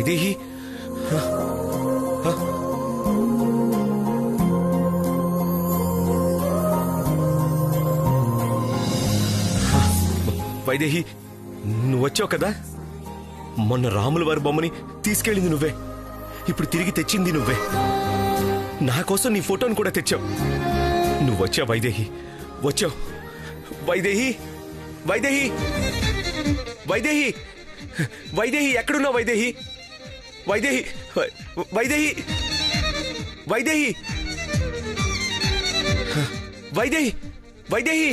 వైదేహి వైదేహి నువ్వు వచ్చావు కదా. మొన్న రాముల వారి బొమ్మని తీసుకెళ్ళింది నువ్వే, ఇప్పుడు తిరిగి తెచ్చింది నువ్వే. నా కోసం నీ ఫోటోను కూడా తెచ్చావు. నువ్వు వచ్చావు వైదేహి, వచ్చావు. వైదేహి వైదేహి వైదేహి వైదేహి ఎక్కడున్నావు వైదేహి? వైదేహి వైదేహి వైదేహి వైదేహి వైదేహి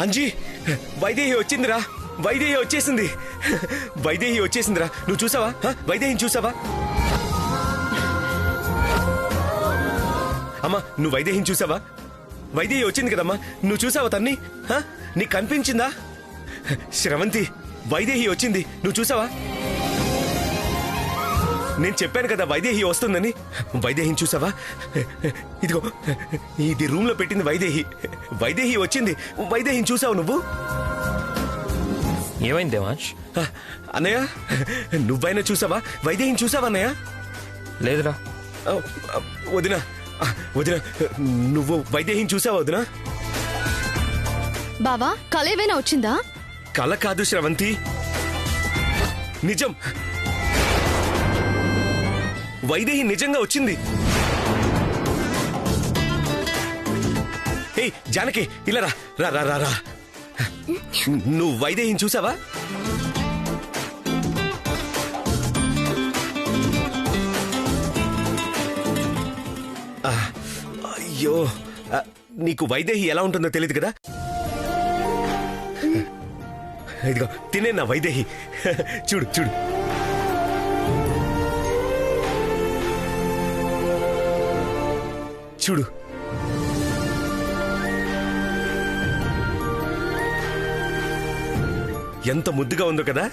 అంజీ, వైదేహి వచ్చిందిరా. వైదేహి వచ్చేసింది. వైదేహి వచ్చేసిందిరా. నువ్వు చూసావా? వైదేహిని చూసావా? అమ్మా, నువ్వు వైదేహిని చూసావా? వైదేహి వచ్చింది కదమ్మా, నువ్వు చూసావా తన్ని? నీకు కనిపించిందా? శ్రవంతి, వైదేహి వచ్చింది, నువ్వు చూసావా? నేను చెప్పాను కదా వైదేహి వస్తుందని. వైదేహిని చూసావా? ఇదిగో, ఇది రూమ్ లో పెట్టింది వైదేహి. వైదేహి వచ్చింది. వైదేహిని చూసావు నువ్వు? ఏమైంది దేవాంశ్? అన్నయ్య, నువ్వైనా చూసావా? వైదేహిని చూసావా అన్నయ్య? లేదురా. వదినా, వదినా, నువ్వు వైదేహిని చూసావా వదినా? బావా, కళ ఏమైనా వచ్చిందా? కళ కాదు శ్రవంతి, నిజం. వైదేహి నిజంగా వచ్చింది. ఏయ్ జానకి, ఇలా రా రా రా రా రా. నువ్వు వైదేహిని చూసావా? అయ్యో, నీకు వైదేహి ఎలా ఉంటుందో తెలియదు కదా. ఇదిగో తినే నా వైదేహి. చూడు చూడు. చూడు, ఎంత ముద్దుగా ఉందో కదా.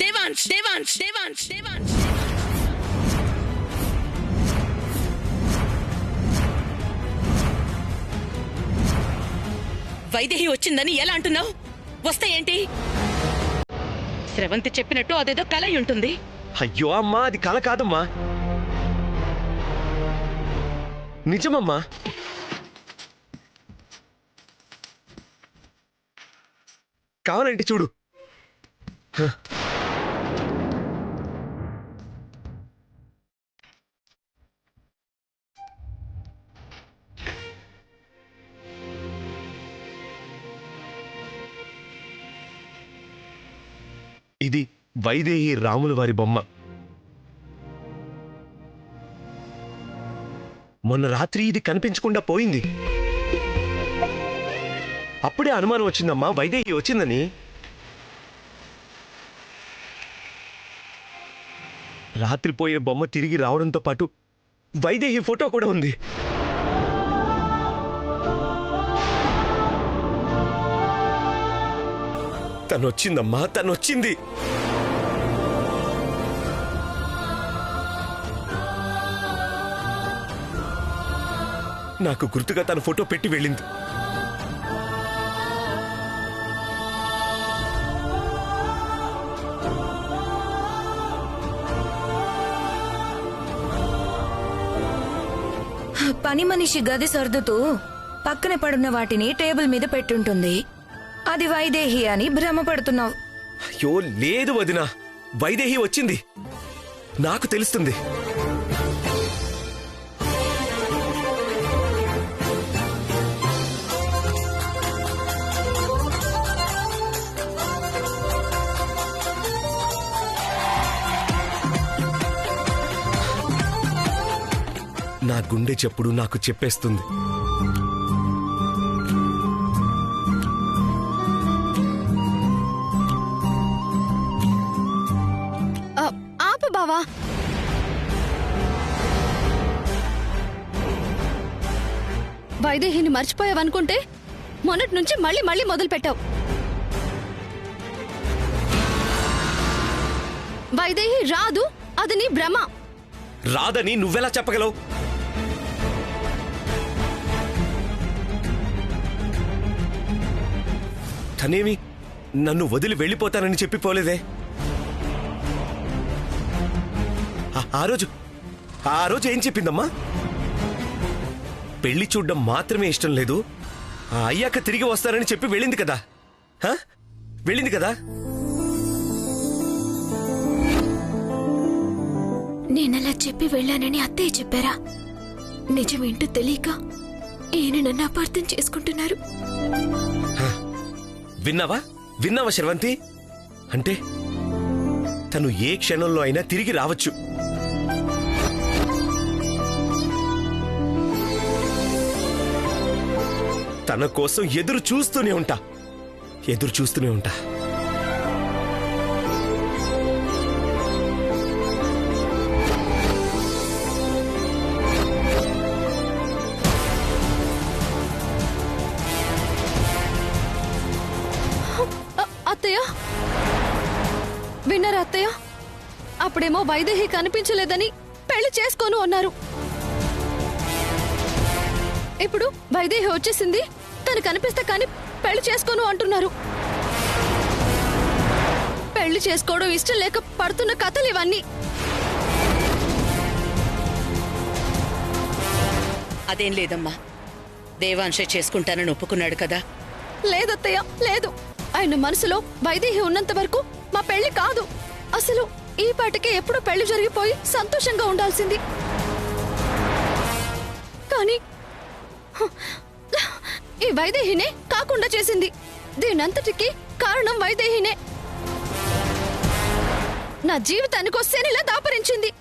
దేవాంశ్ దేవాంశ్ దేవాంశ్ దేవాంశ్ వైదేహి వచ్చిందని ఎలా అంటున్నావు? వస్తే ఏంటి? శ్రవంతి చెప్పినట్టు అదేదో కల ఉంటుంది. అయ్యో అమ్మా, అది కల కాదమ్మా, నిజమమ్మా. కావాలంటే చూడు. ఇది వైదేహి రాముల వారి బొమ్మ. మొన్న రాత్రి ఇది కనిపించకుండా పోయింది. అప్పుడే అనుమానం వచ్చిందమ్మా వైదేహి వచ్చిందని. రాత్రి పోయిన బొమ్మ తిరిగి రావడంతో పాటు వైదేహి ఫోటో కూడా ఉంది. తనొచ్చిందమ్మా, తనొచ్చింది. నాకు గుర్తుగా తన ఫోటో పెట్టి వెళ్ళింది. పని మనిషి గది సర్దుతూ పక్కన పడున్న వాటిని టేబుల్ మీద పెట్టుంటుంది. అది వైదేహి అని భ్రమపడుతున్నావు. అయ్యో లేదు వదినా, వైదేహి వచ్చింది, నాకు తెలుస్తుంది. నా గుండె చెప్పుడు నాకు చెప్పేస్తుంది. ఆపు బావా. వైదేహిని మర్చిపోయావనుకుంటే మొన్నటి నుంచి మళ్ళీ మళ్ళీ మొదలు పెట్టావు. వైదేహి రాదు, అది నీ భ్రమ. రాదని నువ్వెలా చెప్పగలవు? తనేమి నన్ను వదిలి వెళ్ళిపోతానని చెప్పిపోలేదే. ఆ రోజు ఏం చెప్పిందమ్మా? పెళ్లి చూడ్డం మాత్రమే ఇష్టం లేదు, అయ్యాక తిరిగి వస్తానని చెప్పి వెళ్ళింది కదా. వెళ్ళింది కదా. నేనలా చెప్పి వెళ్ళానని అత్తయ్య చెప్పారా? నిజమేంటో తెలియక ఈయన నన్ను అపార్థం చేసుకుంటున్నారు. విన్నావా శర్వంతి? అంటే తను ఏ క్షణంలో అయినా తిరిగి రావచ్చు. తన కోసం ఎదురు చూస్తూనే ఉంటా. అత్తయ్య, విన్నారా అత్తయ్య? అప్పుడేమో వైదేహి కనిపించలేదని పెళ్లి చేసుకోను అన్నారు. ఇప్పుడు వైదేహి వచ్చేసింది, తను కనిపిస్తే కానీ పెళ్లి చేసుకోను అంటున్నారు. పెళ్లి చేసుకోవడం ఇష్టం లేక పడుతున్న కథలు ఇవన్నీ. అదేం లేదమ్మా, దేవాంశే చేసుకుంటానని ఒప్పుకున్నాడు కదా. లేదత్తయ్య, లేదు. ఆయన మనసులో వైదేహి ఉన్నంత వరకు మా పెళ్లి కాదు. అసలు ఈ పాటికే ఎప్పుడో పెళ్లి జరిగిపోయి సంతోషంగా ఉండాల్సింది. కానీ ఈ వైదేహినే కాకుండా చేసింది. దీనంతటికి కారణం వైదేహినే. నా జీవితానికి వస్తేనిలా దాపరించింది.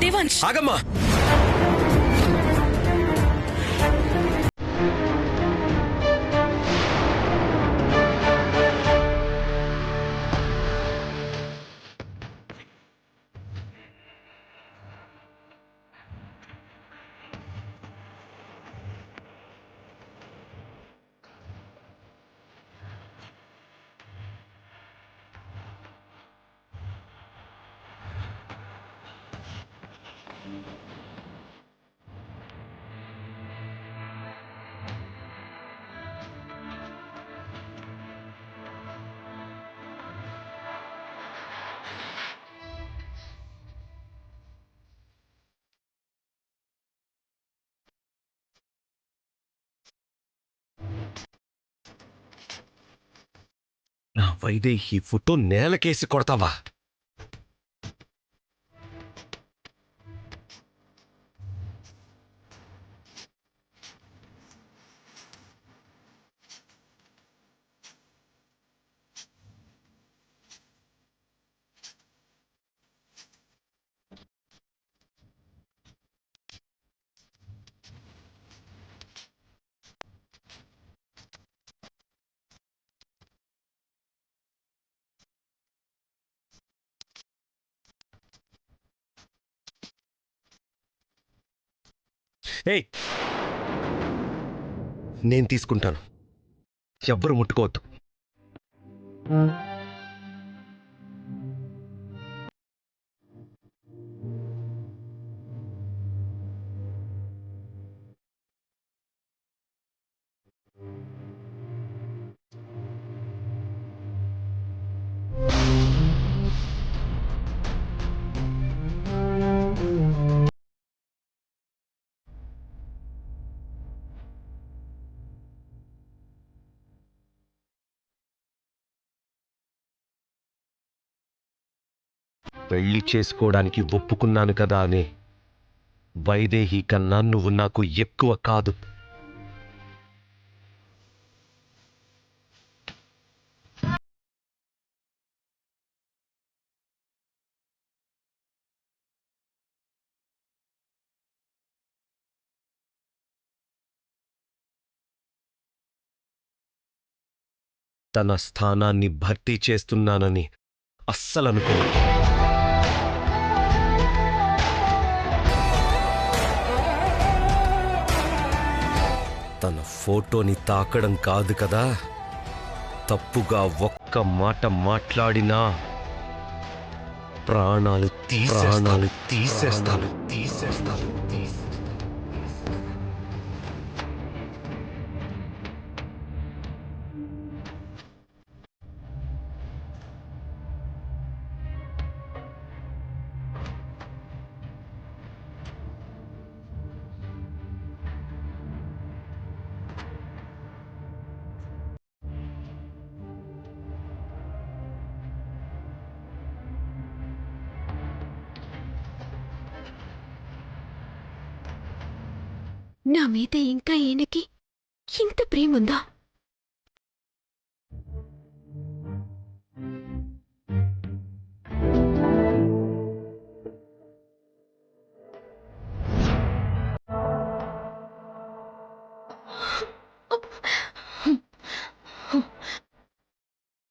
దేవాంశ్, ఆగమ్మా. నా వైదేహి ఫోటో నేలకేసి కొడతావా? ఏయ్, నేను తీసుకుంటాను, ఎవ్వరు ముట్టుకోవద్దు. పెళ్లి చేసుకోవడానికి ఒప్పుకున్నాను కదా అని వైదేహి కన్నా నువ్వు నాకు ఎక్కువ కాదు. తన స్థానాన్ని భర్తీ చేస్తున్నానని అస్సలనుకో. తన ఫోటోని తాకడం కాదు కదా, తప్పుగా ఒక్క మాట మాట్లాడినా ప్రాణాలు తీసేస్తాను. నా మీద ఇంకా ఈయనకి ఇంత ప్రేముందా?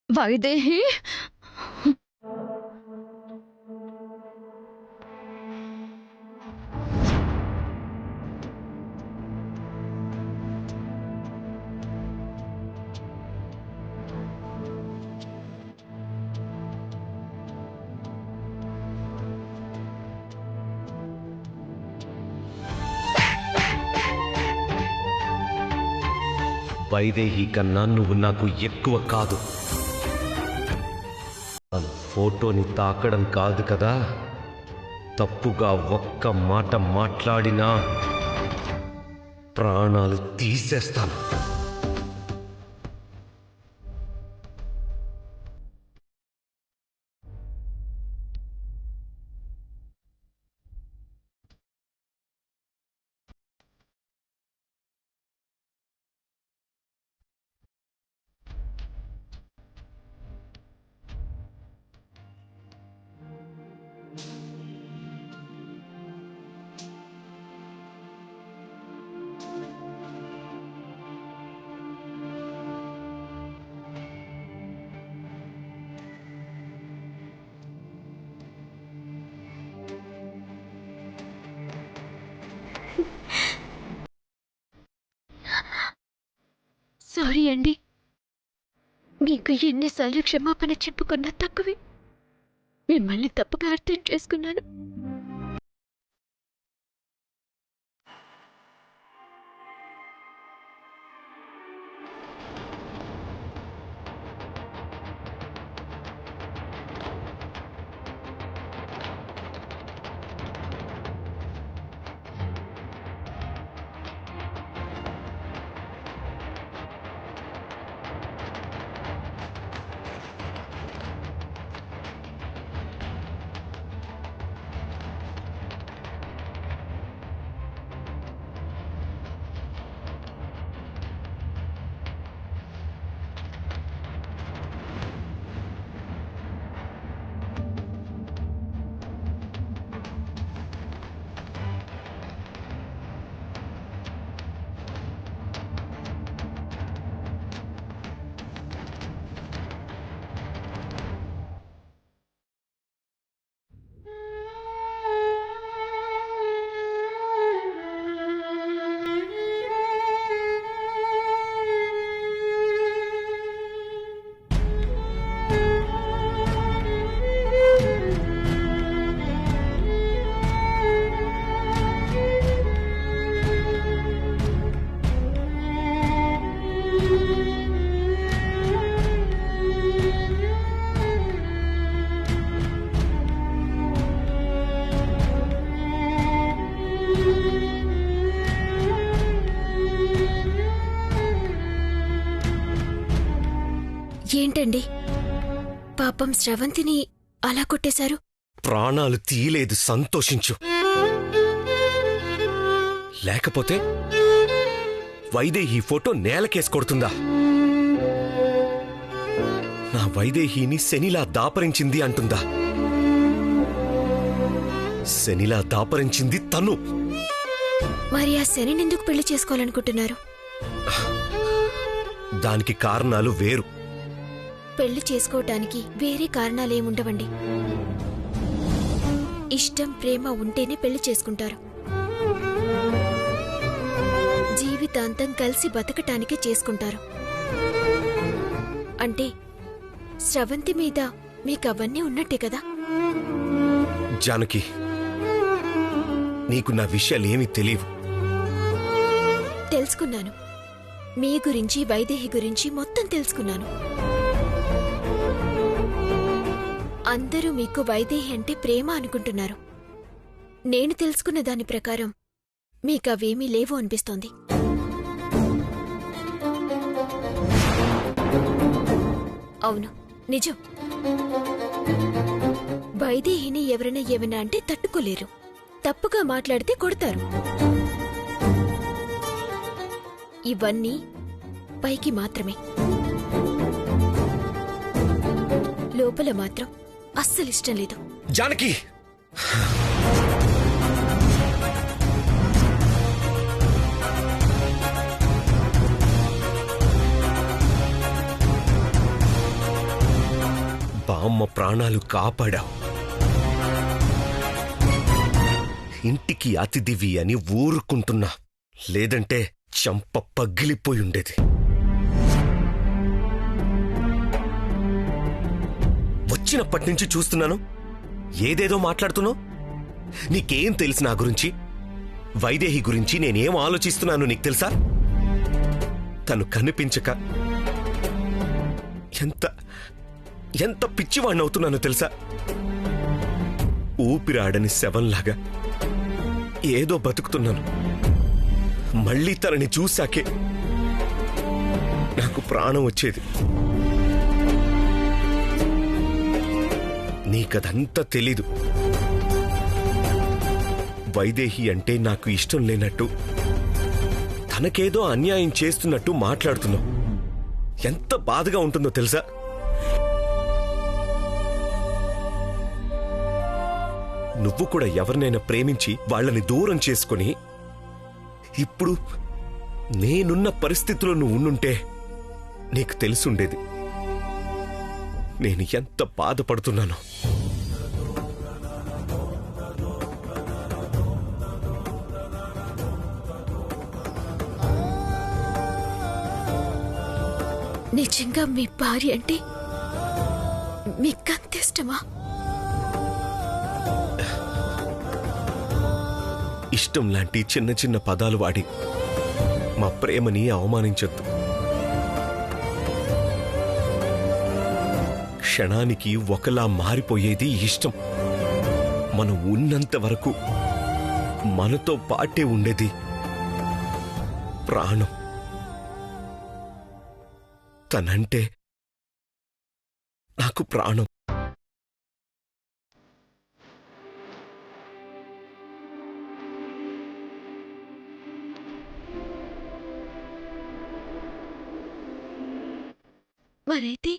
వైదేహి, వైదేహి కన్నా నువ్వు నాకు ఎక్కువ కాదు. తన ఫోటోని తాకడం కాదు కదా, తప్పుగా ఒక్క మాట మాట్లాడినా ప్రాణాలు తీసేస్తాను. సారీ అండి, మీకు ఎన్నిసార్లు క్షమాపణ చెప్పుకున్నా తక్కువే. మిమ్మల్ని తప్పుగా అర్థం చేసుకున్నాను. ఏంటండి, పాపం స్రవంతిని అలా కొట్టేశారు? ప్రాణాలు తీయలేదు, సంతోషించు. లేకపోతే వైదేహి ఫోటో నేలకేసి కొడుతుందా? నా వైదేహిని శనిలా దాపరించింది అంటుందా? శనిలా దాపరించింది తను. మరి ఆ శనిని ఎందుకు పెళ్లి చేసుకోవాలనుకుంటున్నారు? దానికి కారణాలు వేరు. పెళ్లి చేసుకోవటానికి వేరే కారణాలేముండవండి. ఇష్టం ప్రేమ ఉంటేనే పెళ్లి చేసుకుంటారు. జీవితాంతం కలిసి బతకటానికే చేసుకుంటారు. అంటే స్రవంతి మీద మీకవన్నీ ఉన్నట్టే కదా? జానకి, నీకు నా విషయాలేమీ తెలియవు. తెలుసుకున్నాను. మీ గురించి వైదేహి గురించి మొత్తం తెలుసుకున్నాను. అందరూ మీకు వైదేహి అంటే ప్రేమ అనుకుంటున్నారు. నేను తెలుసుకున్న దాని ప్రకారం మీకవేమీ లేవు అనిపిస్తోంది. అవును, నిజం. వైదేహిని ఎవరైనా ఏమైనా అంటే తట్టుకోలేరు. తప్పుగా మాట్లాడితే కొడతారు. ఇవన్నీ పైకి మాత్రమే. లోపల మాత్రం అస్సలిష్టం లేదు. జానకి, బామ్మ ప్రాణాలు కాపాడావు. ఇంటికి అతిథివి అని ఊరుకుంటున్నా, లేదంటే చంప పగిలిపోయుండేది. వచ్చినప్పటి నుంచి చూస్తున్నాను, ఏదేదో మాట్లాడుతున్నావు. నీకేం తెలుసు నా గురించి? వైదేహి గురించి నేనేం ఆలోచిస్తున్నాను నీకు తెలుసా? తను కనిపించక ఎంత ఎంత పిచ్చివాణ్ణవుతున్నానో తెలుసా? ఊపిరాడని శవంలాగా ఏదో బతుకుతున్నాను. మళ్ళీ తనని చూశాకే నాకు ప్రాణం వచ్చేది. నీకదంతా తెలీదు. వైదేహి అంటే నాకు ఇష్టం లేనట్టు, తనకేదో అన్యాయం చేస్తున్నట్టు మాట్లాడుతున్నావు. ఎంత బాధగా ఉంటుందో తెలుసా? నువ్వు కూడా ఎవరినైనా ప్రేమించి వాళ్ళని దూరం చేసుకుని ఇప్పుడు నేనున్న పరిస్థితిలో నువ్వు ఉండుంటే నీకు తెలుసుండేది నేను ఎంత బాధపడుతున్నానో. నిజంగా మీ భార్య అంటే మీకంత ఇష్టమా? ఇష్టం లాంటి చిన్న చిన్న పదాలు వాడి మా ప్రేమని అవమానించొద్దు. క్షణానికి ఒకలా మారిపోయేది ఇష్టం. మనం ఉన్నంత వరకు మనతో పాటే ఉండేది ప్రాణం. తనంటే నాకు ప్రాణం. మరైతే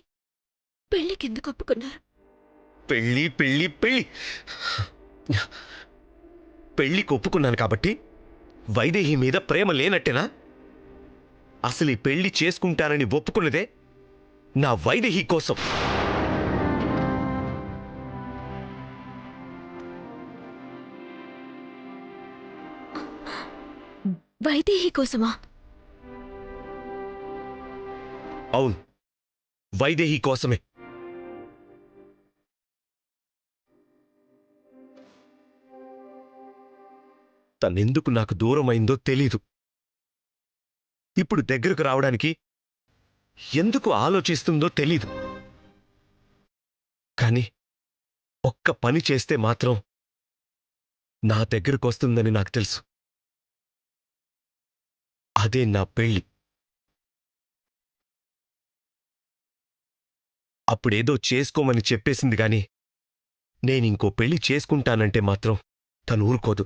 పెళ్లికెందుకు ఒప్పుకున్నారు? పెళ్ళి పెళ్ళి పెళ్ళి పెళ్ళికి ఒప్పుకున్నాను కాబట్టి వైదేహి మీద ప్రేమ లేనట్టేనా? అసలు ఈ పెళ్లి చేసుకుంటానని ఒప్పుకున్నదే నా వైదేహి కోసం. వైదేహి కోసమా? అవును, వైదేహి కోసమే. తనెందుకు నాకు దూరమైందో తెలీదు. ఇప్పుడు దగ్గరకు రావడానికి ఎందుకు ఆలోచిస్తుందో తెలీదు. కానీ ఒక్క పని చేస్తే మాత్రం నా దగ్గరకొస్తుందని నాకు తెలుసు. అదే నా పెళ్లి. అప్పుడేదో చేసుకోమని చెప్పేసింది గాని నేనింకో పెళ్లి చేసుకుంటానంటే మాత్రం తను ఊరుకోదు.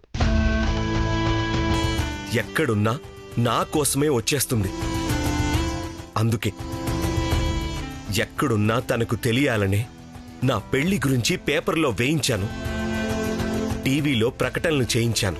ఎక్కడున్నా నా కోసమే వచ్చేస్తుంది. అందుకే ఎక్కడున్నా తనకు తెలియాలనే నా పెళ్లి గురించి పేపర్లో వేయించాను, టీవీలో ప్రకటనలు చేయించాను.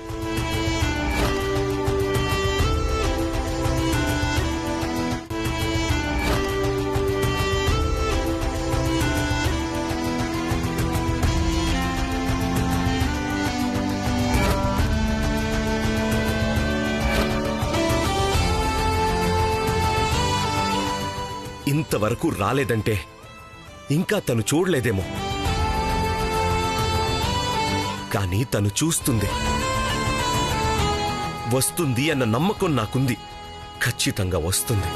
ఇంతవరకు రాలేదంటే ఇంకా తను చూడలేదేమో. కానీ తను చూస్తుంది, వస్తుంది అన్న నమ్మకం నాకుంది. ఖచ్చితంగా వస్తుంది.